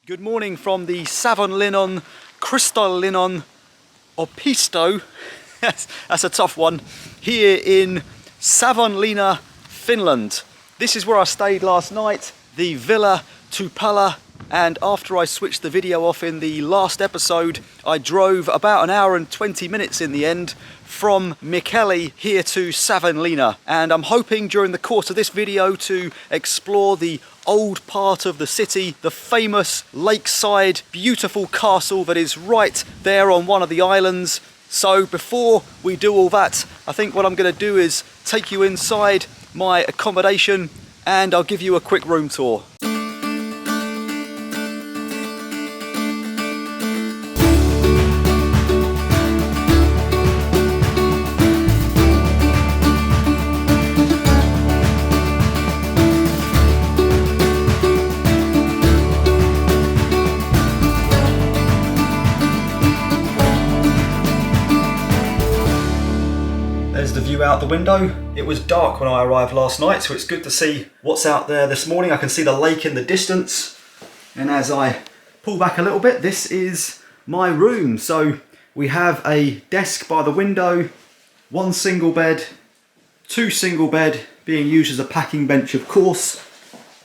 Good morning from the Savonlinnan Kristillinen Opisto. That's a tough one. Here in Savonlinna, Finland. This is where I stayed last night, the Villa Pappila, and after I switched the video off in the last episode, I drove about an hour and 20 minutes in the end from Mikkeli here to Savonlinna, and I'm hoping during the course of this video to explore the old part of the city, the famous lakeside beautiful castle that is right there on one of the islands. So before we do all that, I think what I'm going to do is take you inside my accommodation and I'll give you a quick room tour. There's the view out the window. It was dark when I arrived last night, so it's good to see what's out there this morning. I can see the lake in the distance. And as I pull back a little bit, this is my room. So we have a desk by the window, one single bed, two single bed being used as a packing bench, of course.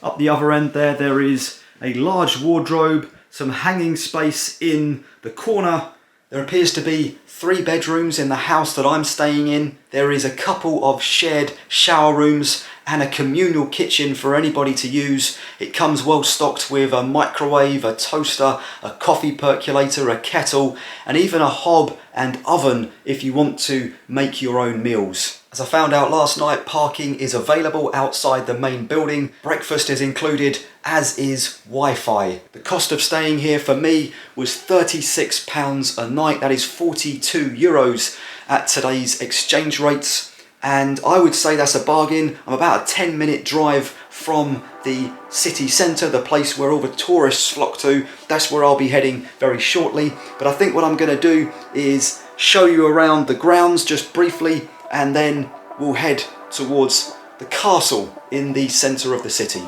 Up the other end there is a large wardrobe, some hanging space in the corner. There appears to be 3 bedrooms in the house that I'm staying in. There is a couple of shared shower rooms and a communal kitchen for anybody to use. It comes well stocked with a microwave, a toaster, a coffee percolator, a kettle, and even a hob and oven if you want to make your own meals. As I found out last night, parking is available outside the main building. Breakfast is included, as is Wi-Fi. The cost of staying here for me was £36 a night. That is 42 euros at today's exchange rates. And I would say that's a bargain. I'm about a 10-minute drive from the city centre, the place where all the tourists flock to. That's where I'll be heading very shortly. But I think what I'm going to do is show you around the grounds just briefly, and then we'll head towards the castle in the centre of the city.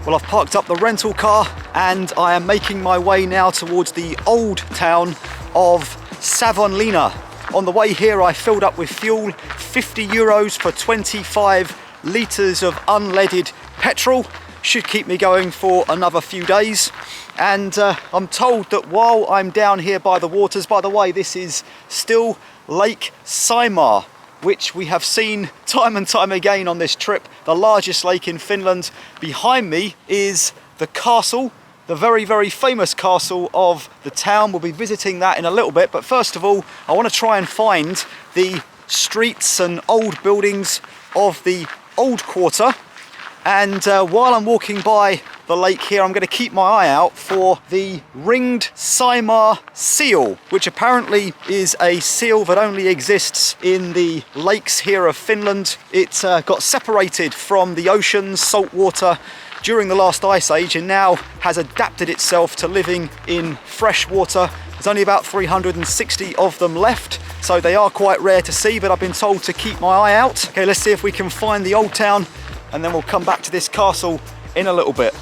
Well, I've parked up the rental car and I am making my way now towards the old town of Savonlinna. On the way here I filled up with fuel, 50 euros for 25 litres of unleaded petrol. Should keep me going for another few days. And I'm told that while I'm down here by the waters, by the way, this is still Lake Saimaa, which we have seen time and time again on this trip, the largest lake in Finland. Behind me is the castle, the very, very famous castle of the town. We'll be visiting that in a little bit, but first of all, I want to try and find the streets and old buildings of the old quarter. And while I'm walking by the lake here, I'm going to keep my eye out for the ringed Saimaa seal, which apparently is a seal that only exists in the lakes here of Finland. It got separated from the ocean's salt water during the last ice age and now has adapted itself to living in fresh water. There's only about 360 of them left, so they are quite rare to see, but I've been told to keep my eye out. Okay, let's see if we can find the old town, and then we'll come back to this castle in a little bit.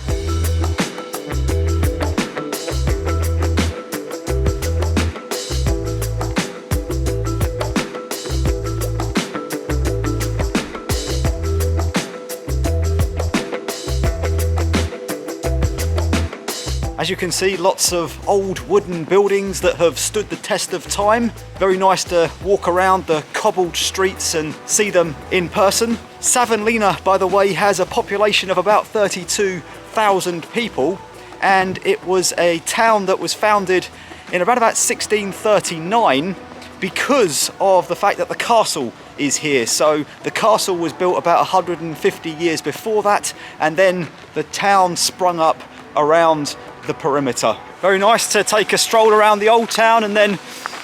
As you can see, lots of old wooden buildings that have stood the test of time. Very nice to walk around the cobbled streets and see them in person. Savonlinna, by the way, has a population of about 32,000 people, and it was a town that was founded in about 1639 because of the fact that the castle is here. So the castle was built about 150 years before that, and then the town sprung up around the perimeter. Very nice to take a stroll around the old town, and then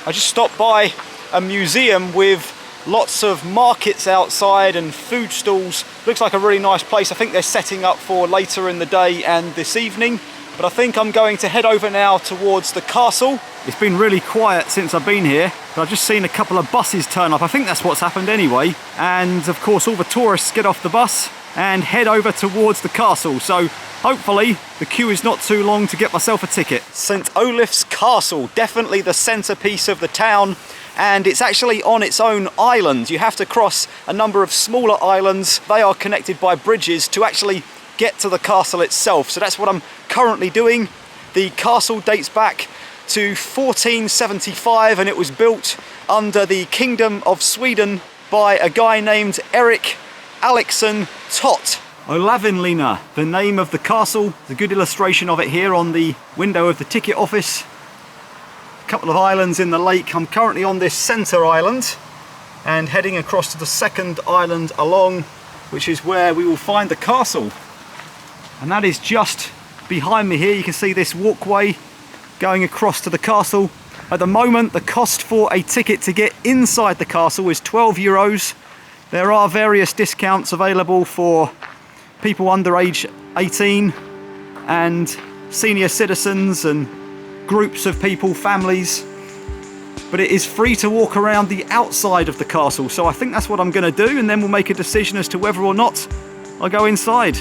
I just stopped by a museum with Lots of markets outside and food stalls. Looks like a really nice place. I think they're setting up for later in the day and this evening. But I think I'm going to head over now towards the castle. It's been really quiet since I've been here, but I've just seen a couple of buses turn up. I think that's what's happened anyway. And of course all the tourists get off the bus and head over towards the castle. So hopefully the queue is not too long to get myself a ticket. St. Olaf's Castle, definitely the centerpiece of the town. And it's actually on its own island. You have to cross a number of smaller islands. They are connected by bridges to actually get to the castle itself. So that's what I'm currently doing. The castle dates back to 1475 and it was built under the Kingdom of Sweden by a guy named Erik Alexson Tott. Olavinlinna, the name of the castle. There's a good illustration of it here on the window of the ticket office. Couple of islands in the lake. I'm currently on this center island and heading across to the second island along, which is where we will find the castle. And that is just behind me here. You can see this walkway going across to the castle. At the moment, the cost for a ticket to get inside the castle is 12 euros. There are various discounts available for people under age 18 and senior citizens and groups of people, families, but it is free to walk around the outside of the castle. So I think that's what I'm going to do, and then we'll make a decision as to whether or not I go inside.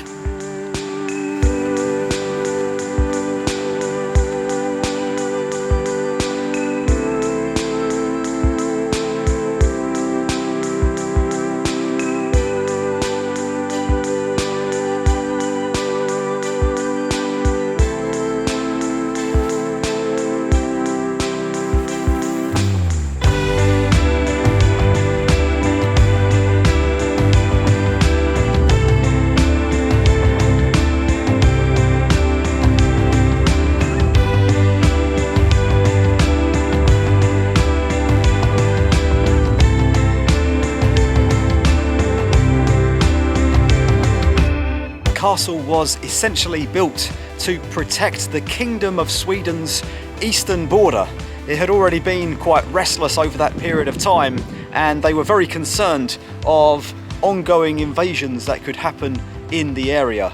Castle was essentially built to protect the Kingdom of Sweden's eastern border. It had already been quite restless over that period of time, and they were very concerned of ongoing invasions that could happen in the area.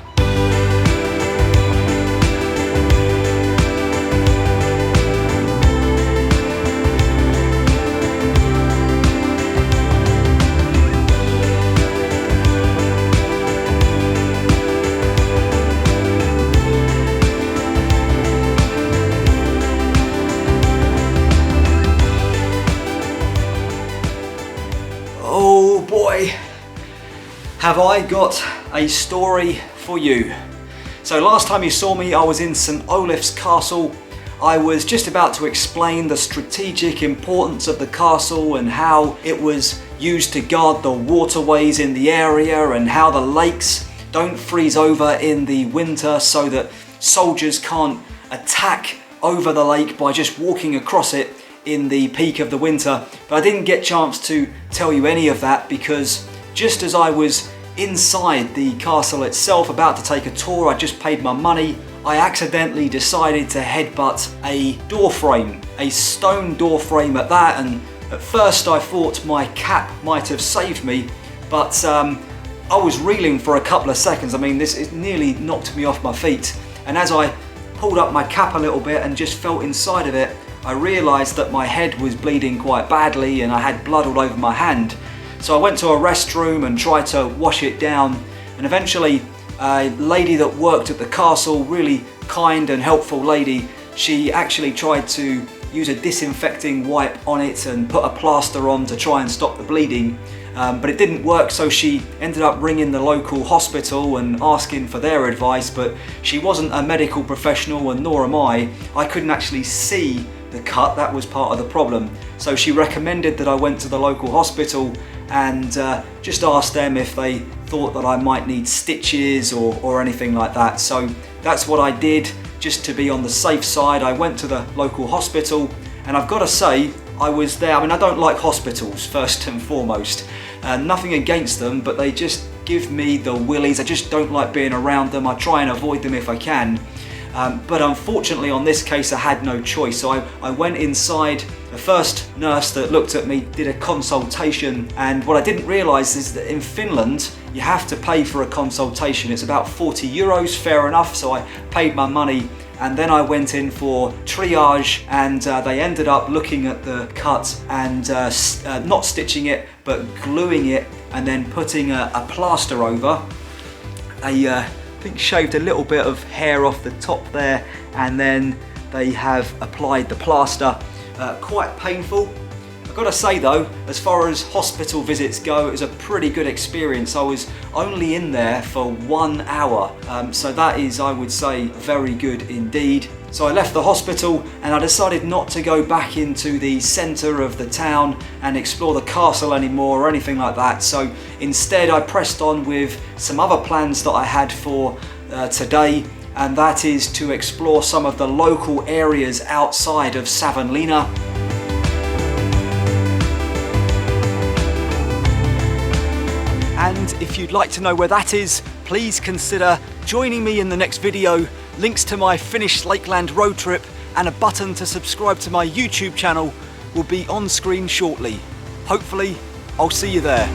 Oh boy, have I got a story for you. So last time you saw me, I was in St. Olaf's Castle. I was just about to explain the strategic importance of the castle and how it was used to guard the waterways in the area and how the lakes don't freeze over in the winter so that soldiers can't attack over the lake by just walking across it in the peak of the winter. But I didn't get a chance to tell you any of that because just as I was inside the castle itself about to take a tour, I just paid my money, I accidentally decided to headbutt a door frame, a stone door frame at that, and at first I thought my cap might have saved me, but I was reeling for a couple of seconds. I mean, this nearly knocked me off my feet, and as I pulled up my cap a little bit and just felt inside of it, I realised that my head was bleeding quite badly and I had blood all over my hand. So I went to a restroom and tried to wash it down, and eventually a lady that worked at the castle, really kind and helpful lady, she actually tried to use a disinfecting wipe on it and put a plaster on to try and stop the bleeding. But it didn't work, so she ended up ringing the local hospital and asking for their advice, but she wasn't a medical professional and nor am I. I couldn't actually see the cut, that was part of the problem. So she recommended that I went to the local hospital and just asked them if they thought that I might need stitches or anything like that. So that's what I did, just to be on the safe side. I went to the local hospital, and I've got to say, I was there. I mean, I don't like hospitals, first and foremost. Nothing against them, but they just give me the willies. I just don't like being around them. I try and avoid them if I can. But unfortunately on this case I had no choice, so I went inside The first nurse that looked at me did a consultation, and what I didn't realise is that in Finland you have to pay for a consultation. It's about 40 euros, fair enough, so I paid my money. And then I went in for triage, and they ended up looking at the cut and not stitching it, but gluing it and then putting a plaster over. I think shaved a little bit of hair off the top there, and then they have applied the plaster. Quite painful. I've got to say though, as far as hospital visits go, it was a pretty good experience. I was only in there for 1 hour, so that is, I would say, very good indeed. So I left the hospital and I decided not to go back into the centre of the town and explore the castle anymore or anything like that. So instead I pressed on with some other plans that I had for today, and that is to explore some of the local areas outside of Savonlinna. And if you'd like to know where that is, please consider joining me in the next video. Links to my Finnish Lakeland road trip and a button to subscribe to my YouTube channel will be on screen shortly. Hopefully, I'll see you there.